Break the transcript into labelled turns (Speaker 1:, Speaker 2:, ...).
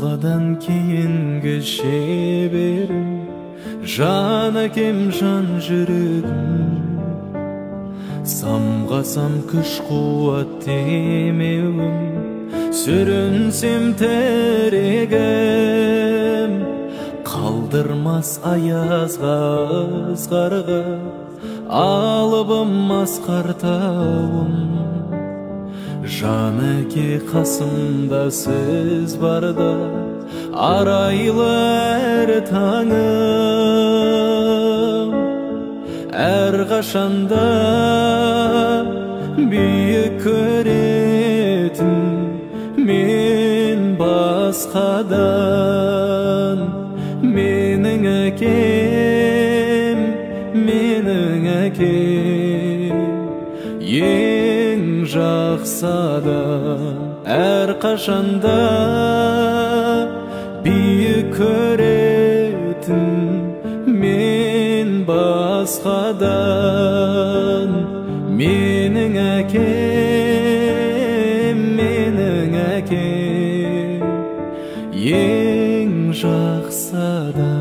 Speaker 1: Алладан кейінгі шеберім, жан әкем, жан жүрегім. Самға сам күш қуат демеуім, сүрінсем тәрегім. Қалдырмас аязға ызғарға, алыбым асқар тауым. Жан әке қасымда сіз барда, арайлы әр таңым. Әр қашанда биік көретін мен басқадан. Менің әкем, менің әкем, ең жақсы адам. Әр қашанда биік көретін мен басқадан. Менің әкем, менің әкем, ең жақсы адам.